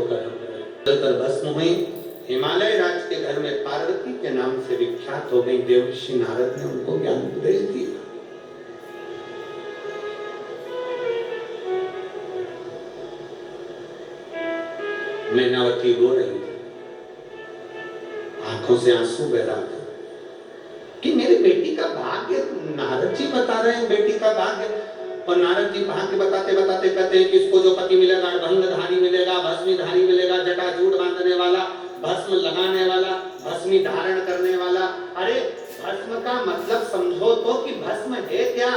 होकर जलकर भस्म हुई। हिमालय राज के घर में पार्वती के नाम से विख्यात हो गई। देवर्षि नारद ने उनको ज्ञान उपदेश दिया। मैनावती रो रही थी, आंखों से आंसू बह रहा था कि मेरी बेटी का भाग्य, नारद जी बता रहे हैं बेटी का भाग्य। और नारद जी भाग्य बताते बताते कहते हैं कि इसको जो पति मिलेगा, भंगधारी मिलेगा, भस्मीधारी मिलेगा, जटाजूट बांधने वाला, भस्म लगाने वाला, भस्मी धारण करने वाला। अरे भस्म का मतलब समझो तो कि भस्म है क्या?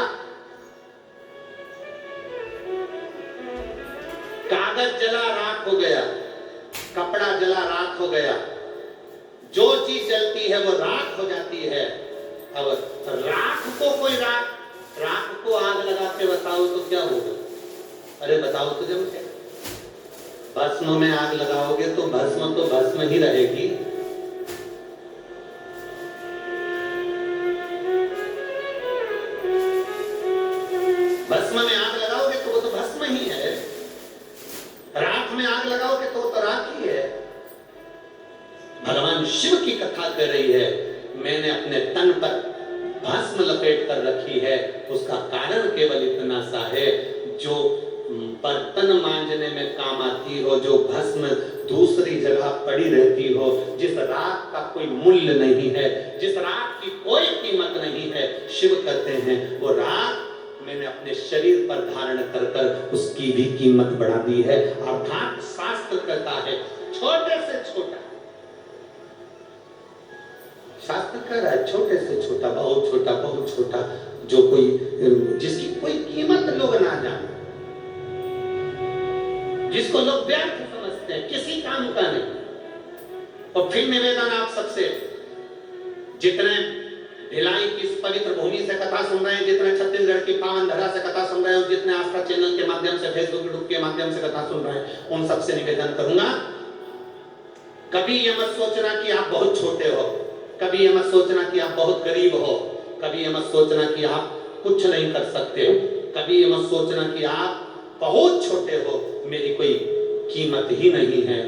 कागज जला राख हो गया, कपड़ा जला राख हो गया, जो चीज जलती है वो राख हो जाती है। अब राख को कोई राख को आग लगा के बताओ तो क्या होगा? अरे बताओ तो जब क्या, भस्म में आग लगाओगे तो भस्म ही रहेगी। भस्म में आग लगाओगे तो वो तो भस्म ही है, राख में आग लगाओगे तो वो तो राख ही है। भगवान शिव की कथा कर रही है, मैंने अपने तन पर भस्म लपेट कर रखी है। उसका कारण केवल इतना सा है, जो बर्तन मांजने में काम आती हो, जो भस्म दूसरी जगह पड़ी रहती हो, जिस राख का कोई मूल्य नहीं है, जिस राख की कोई कीमत नहीं है, शिव कहते हैं वो राख मैंने अपने शरीर पर धारण कर कर उसकी भी कीमत बढ़ा दी है। अर्थात शास्त्र कहता है छोटे से छोटा, शास्त्र कह रहा है छोटे से छोटा, बहुत छोटा, जो कोई जिसकी कोई कीमत लोग ना जाने, जिसको लोग व्यर्थ समझते हैं, किसी काम का नहीं। और फिर निवेदन आप सबसे, जितने भिलाई की इस पवित्र भूमि से कथा सुन रहे हैं, जितने छत्तीसगढ़ की पावन धरा से कथा सुन रहे हैं, और जितने आस्था चैनल के माध्यम से, फेसबुक के माध्यम से कथा सुन रहे हैं, उन सबसे निवेदन करूंगा, कभी ये मत सोचना कि आप बहुत छोटे हो, कभी ये मत सोचना कि आप बहुत गरीब हो, कभी ये मत सोचना कि आप कुछ नहीं कर सकते हो, कभी ये मत सोचना कि आप बहुत छोटे हो, मेरी कोई कीमत ही नहीं है।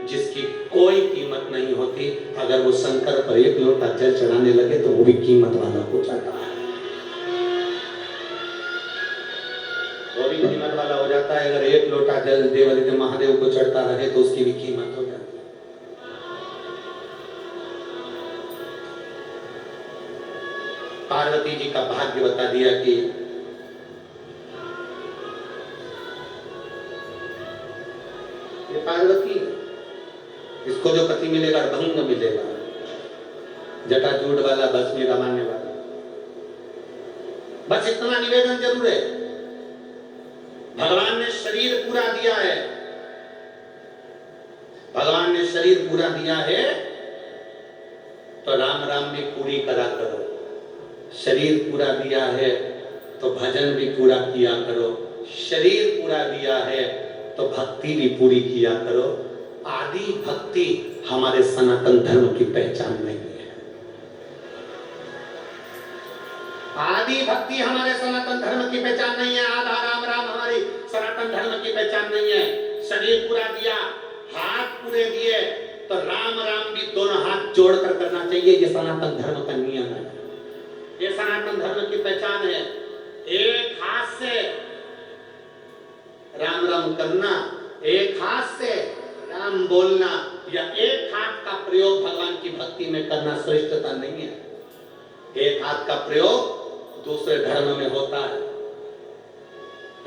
जिसकी कोई कीमत नहीं होती, अगर वो शंकर पर एक लोटा जल चढ़ाने लगे तो वो भी कीमत वाला हो जाता है, वो भी कीमत वाला हो जाता है। अगर एक लोटा जल देवादित्य महादेव को चढ़ता रहे तो उसकी भी कीमत हो जाती है। पार्वती जी का भाग्य बता दिया कि ये पार्वती, इसको जो पति मिलेगा भंग मिलेगा, जटाजूट वाला, भस्मी रमाने वाला। बस इतना निवेदन जरूर है। भगवान ने शरीर पूरा दिया है, भगवान ने शरीर पूरा दिया है तो राम राम भी पूरी करा करो। शरीर पूरा दिया है तो भजन भी पूरा किया करो। शरीर पूरा दिया है तो भक्ति भी पूरी किया करो। आदि भक्ति हमारे सनातन धर्म की पहचान नहीं है। आदि भक्ति हमारे सनातन धर्म की पहचान नहीं है। आधा राम राम हमारी सनातन धर्म की पहचान नहीं है। शरीर पूरा दिया, हाथ पूरे दिए तो राम राम भी दोनों हाथ जोड़कर करना चाहिए। ये सनातन धर्म का नियम है, ये सनातन धर्म की पहचान है। एक हाथ से राम राम करना, एक हाथ से राम बोलना, या एक हाथ का प्रयोग भगवान की भक्ति में करना श्रेष्ठता नहीं है। एक हाथ का प्रयोग दूसरे धर्म में होता है,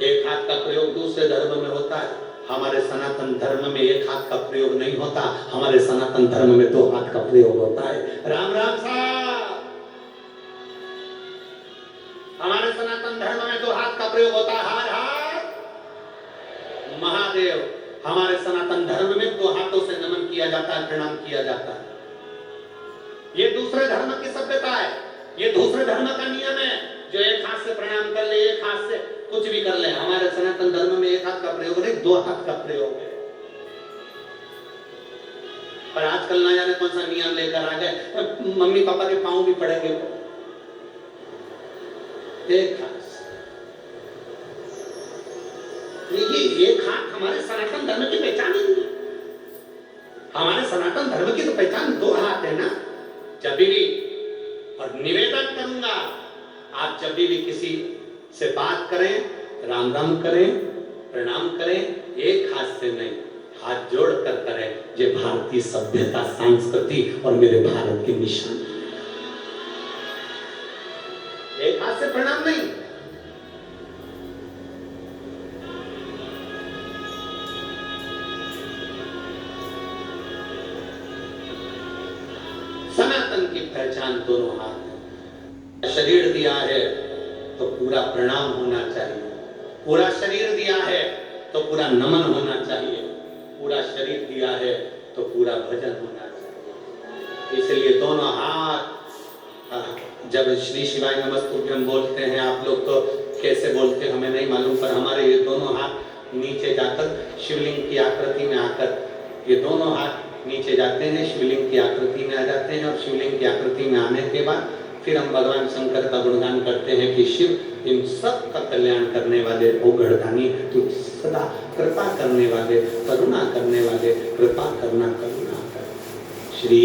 एक हाथ का प्रयोग दूसरे धर्म में होता है। हमारे सनातन धर्म में एक हाथ का प्रयोग नहीं होता, हमारे सनातन धर्म में दो हाथ का प्रयोग होता है। राम राम साहब, हमारे सनातन धर्म में दो हाथ का प्रयोग होता है। हर हर महादेव। हमारे सनातन धर्म में दो हाथों से नमन किया जाता है, प्रणाम किया जाता है। ये दूसरे धर्म की सभ्यता है, ये दूसरे धर्म का नियम है। जो एक हाथ से प्रणाम कर ले, एक हाथ से कुछ भी कर ले। हमारे सनातन धर्म में एक हाथ का प्रयोग नहीं, दो हाथ का प्रयोग है। पर आजकल ना जाने कौन सा नियम लेकर आ गए, मम्मी पापा के पांव भी पड़ेंगे एक हाथ। ये एक हाथ हमारे सनातन धर्म की पहचान ही नहीं। हमारे सनातन धर्म की तो पहचान दो हाथ है ना। जब भी और निवेदन करूंगा, आप जब भी किसी से बात करें, राम राम करें, प्रणाम करें, एक हाथ से नहीं, हाथ जोड़ कर करें। ये भारतीय सभ्यता, संस्कृति और मेरे भारत की निशान। एक हाथ से प्रणाम नहीं। सनातन की पहचान दोनों हाथ है। शरीर दिया है तो पूरा प्रणाम होना चाहिए, पूरा शरीर दिया है तो पूरा नमन होना चाहिए, पूरा शरीर दिया है तो पूरा भजन होना चाहिए। इसलिए दोनों हाथ, जब श्री शिवाय नमस्तुभ्यम बोलते हैं, आप लोग तो कैसे बोलते हैं हमें नहीं मालूम, पर हमारे ये दोनों हाथ नीचे जाकर शिवलिंग की आकृति में आकर, ये दोनों हाथ नीचे जाते हैं, शिवलिंग की आकृति में आ जाते हैं। और शिवलिंग की आकृति में आने के बाद फिर हम भगवान शंकर का गुणगान करते हैं कि शिव इन सब का कल्याण करने वाले, ओ गढ़दानी तू सदा कृपा करने वाले, करुणा करने वाले, कृपा करना करुणा कर। श्री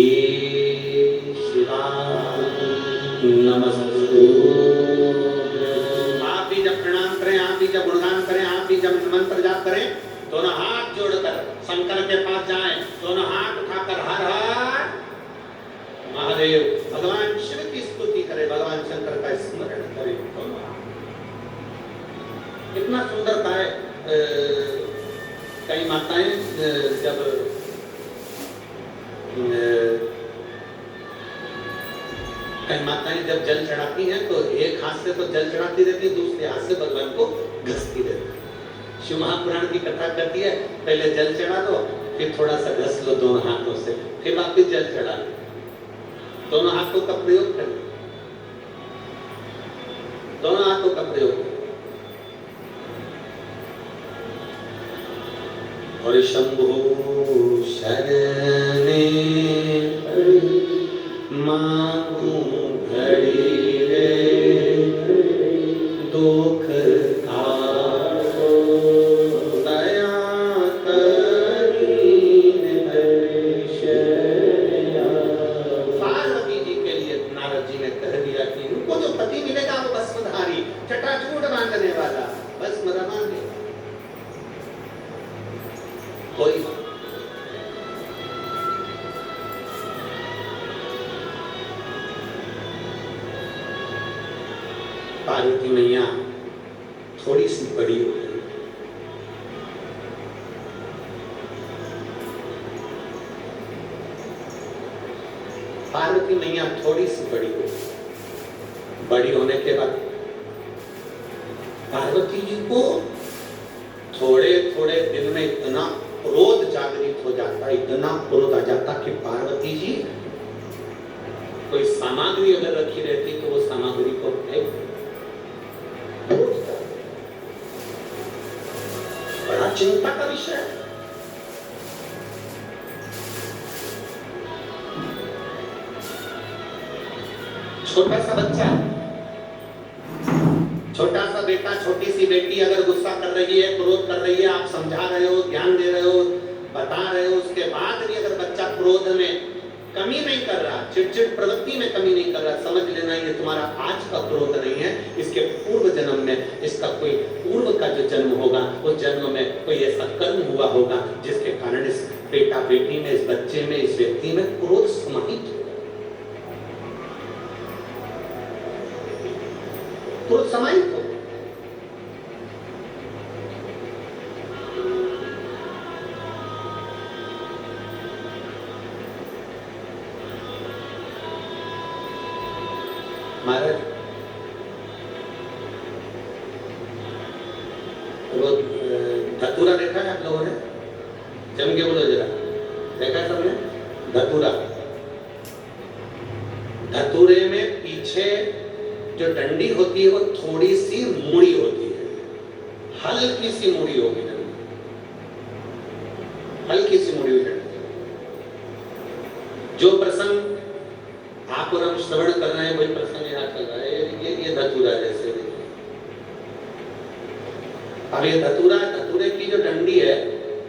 शिवाय नमस्तु। आप भी जब प्रणाम करें, आप भी जब गुणगान करें, आप भी जब मंत्र जाप करें, दोनों हाथ जोड़कर शंकर के पास जाएं, दोनों हाथ उठाकर हर हर महादेव, भगवान शिव की स्तुति करें, भगवान शंकर का स्मरण करें। इतना सुंदर है। कई माताएं जब जल चढ़ाती हैं तो एक हाथ से तो जल चढ़ाती रहती है, दूसरे हाथ से भगवान को घसती रहती है। शिव महापुराण की कथा करती है, पहले जल चढ़ा दो, फिर थोड़ा सा घस लो दोनों हाथों से, फिर वापिस जल चढ़ा लो। दोनों हाथों का प्रयोग करें, दोनों हाथों का प्रयोग करें। और शंभो शरणे मांगू घड़ी रे, दुख आरो दया करीन दर्शया। पार्वती जी के लिए नारद जी ने कह दिया कि उनको जो पति मिलेगा वो भस्मधारी, जटाजूट बांधने वाला, भस्म रमाने कोई। पार्वती मैया थोड़ी सी बड़ी हो गई। पार्वती मैया थोड़ी सी बड़ी हो गई। बड़ी होने के बाद पार्वती जी को थोड़े थोड़े दिन में इतना क्रोध जागृत हो जाता, इतना क्रोध आ जाता कि पार्वती जी कोई सामग्री अगर रखी रहती तो वो सामग्री को फेंक, बड़ा चिंता का विषय है। छोटा सा बच्चा, छोटा सा बेटा, छोटी सी बेटी अगर गुस्सा कर रही है, क्रोध कर रही है, आप समझा रहे हो, ज्ञान दे रहे हो, बता रहे हो, उसके बाद भी अगर बच्चा क्रोध में कमी नहीं कर रहा, चिड़चिड़ प्रवृत्ति में कमी नहीं कर रहा, समझ लेना ये तुम्हारा आज का क्रोध नहीं है, इसके पूर्व जन्म में इसका कोई पूर्व का जो जन्म होगा, उस जन्म में कोई ऐसा कर्म हुआ होगा जिसके कारण इस बेटा बेटी में, इस बच्चे में, इस व्यक्ति में क्रोध समाहित, क्रोध समाहित हो। महाराज वो धतूरा देखा है आप लोगों ने? जम के बोलो जरा, देखा है सबने? धतूरा, धतूरे में पीछे जो डंडी होती है वो थोड़ी सी मुड़ी होती है, हल्की सी मुड़ी होगी डंडी, हल्की सी मुड़ी हुई डंडी। जो प्रसंग आप और हम श्रवण कर रहे हैं वही प्रसंग यहाँ चल रहा है। ये धतूरा जैसे देखिए। अब ये धतूरा, धतूरे की जो डंडी है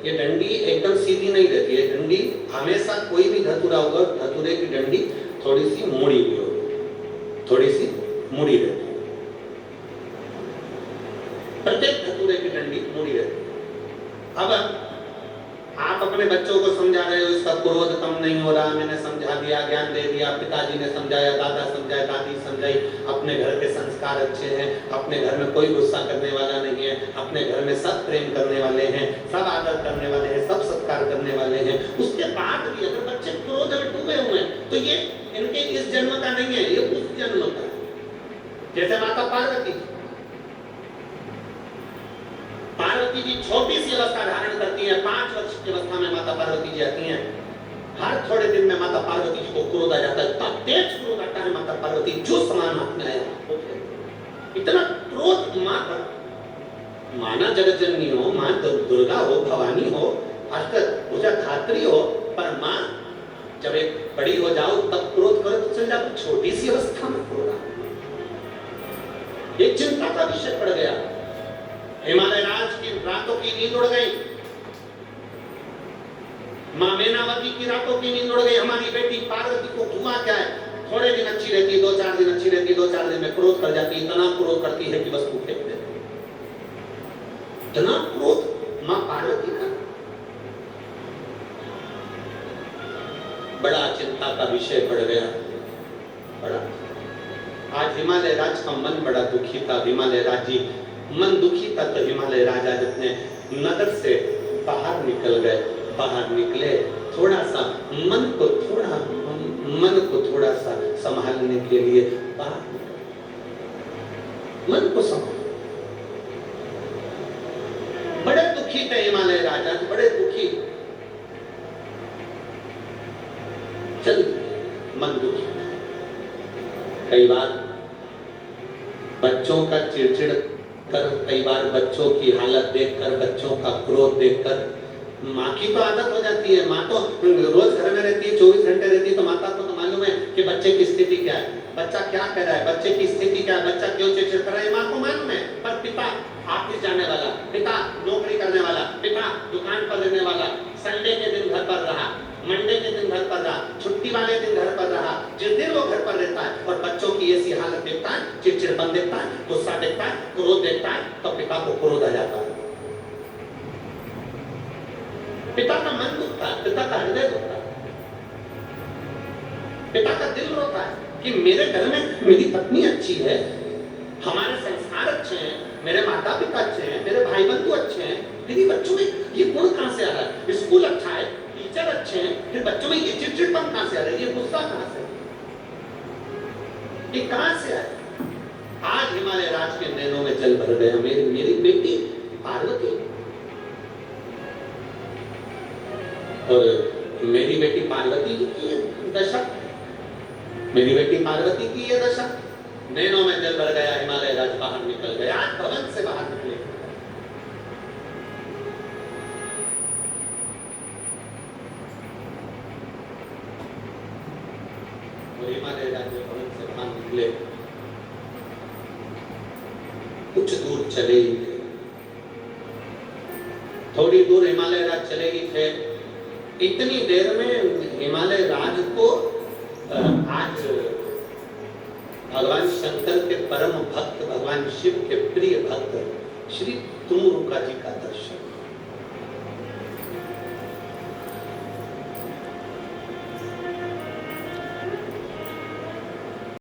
ये डंडी एकदम सीधी नहीं रहती है। डंडी हमेशा कोई भी धतूरा होगा, धतूरे की डंडी थोड़ी सी मुड़ी हुई होगी, थोड़ी सी मुड़ी रहती है। प्रत्येक धतूरे की डंडी मुड़ी रहती है। अब आप अपने बच्चों को समझा रहे हो, इसका क्रोध कम नहीं हो रहा, मैंने समझा दिया, ज्ञान दे दिया, पिताजी ने समझाया, दादा समझाया, दादी समझाई, अपने घर के संस्कार अच्छे हैं, अपने घर में कोई गुस्सा करने वाला नहीं है, अपने घर में सब प्रेम करने वाले हैं, सब आदर करने वाले हैं, सब सत्कार करने वाले हैं। उसके बाद भी अगर बच्चे क्रोध में डूबे हुए हैं तो ये इनके इस जन्म का नहीं है, ये उस जन्म का है। जैसे माता पार्वती जी छोटी सी अवस्था धारण करती है, 5 वर्ष की अवस्था में माता पार्वती जी आती हैं। हर थोड़े दिन में माता पार्वती जी को क्रोध आ जाता है, इतना तेज क्रोध आता है माता पार्वती, जो सामान हाथ में आया इतना क्रोध मां पर। माना जगत जननी हो, मां दुर्गा हो, भवानी हो, अष्टभुजा धात्री हो, पर मां जब एक बड़ी हो जाओ तब क्रोध करो तो चल जाओ, छोटी सी अवस्था में क्रोध। एक चिंता का विषय पड़ गया। हिमालय राज की रातों की नींद उड़ गई, मां मेनावती की रातों की नींद उड़ गई। हमारी बेटी पार्वती को हुआ क्या है, थोड़े दिन अच्छी रहती है, 2-4 दिन अच्छी रहती है, 2-4 दिन में क्रोध कर जाती है, इतना क्रोध करती है कि वस्तु फेंक देती है। इतना क्रोध मां पार्वती का। बड़ा चिंता का विषय पड़ गया, बड़ा। आज हिमालय राज का मन बड़ा दुखी था। हिमालय राज जी मन दुखी था तो हिमालय राजा अपने नगर से बाहर निकल गए। बाहर निकले, थोड़ा सा मन को थोड़ा सा संभालने के लिए बाहर निकले, मन को संभाल। बड़े दुखी थे हिमालय राजा, बड़े दुखी, चल मन दुखी। कई बार बच्चों का चिड़चिड़ कर, कई बार बच्चों की हालत देखकर, बच्चों का क्रोध देखकर, माँ की तो आदत हो जाती है, माँ तो रोज घर में रहती है, 24 घंटे रहती है, तो माता को तो मालूम है कि बच्चे की स्थिति क्या है, बच्चा क्या कर रहा है, बच्चे की स्थिति क्या है, बच्चा क्यों चिड़चिड़ कर रहा है, माँ को मालूम है। पर पिता ऑफिस जाने वाला, पिता नौकरी करने वाला, पिता दुकान पर रहने वाला, संडे के दिन घर पर रहा, मंडे के दिन घर पर रहा, छुट्टी वाले दिन घर पर रहा, जिस दिन वो घर पर रहता है और बच्चों की ऐसी हालत देखता है, चिड़चिड़पन देखता है, गुस्सा देखता है, क्रोध देखता है, तो पिता को क्रोध आ जाता है। पिता का मन दुखता है, पिता का हृदय दुखता है, पिता का दिल रोता है कि मेरे घर में मेरी पत्नी अच्छी है, हमारे संस्कार अच्छे हैं, मेरे माता पिता अच्छे हैं, मेरे भाई बंधु अच्छे हैं, लेकिन बच्चों में ये गुण कहां से आ रहा है? स्कूल अच्छा है, टीचर अच्छे हैं, फिर बच्चों में ये चिड़चिड़पन कहां से आ रहा है, ये गुस्सा कहां से, ये कहां से आया? आज हिमालय राज के नैनों में जल भर गया मेरी बेटी पार्वती। और मेरी बेटी पार्वती की दशा, मेरी बेटी पार्वती की ये दशा, नैनों में जल भर गया। हिमालय राज बाहर निकल गया, आज भवन से बाहर निकले। और हिमालय राज भवन से बाहर निकले, कुछ दूर चले ही थे, थोड़ी दूर हिमालय राज चले ही थे। इतनी देर में हिमालय राज को आज भगवान शंकर के परम भक्त, भगवान शिव के प्रिय भक्त श्री तुंगरुका जी का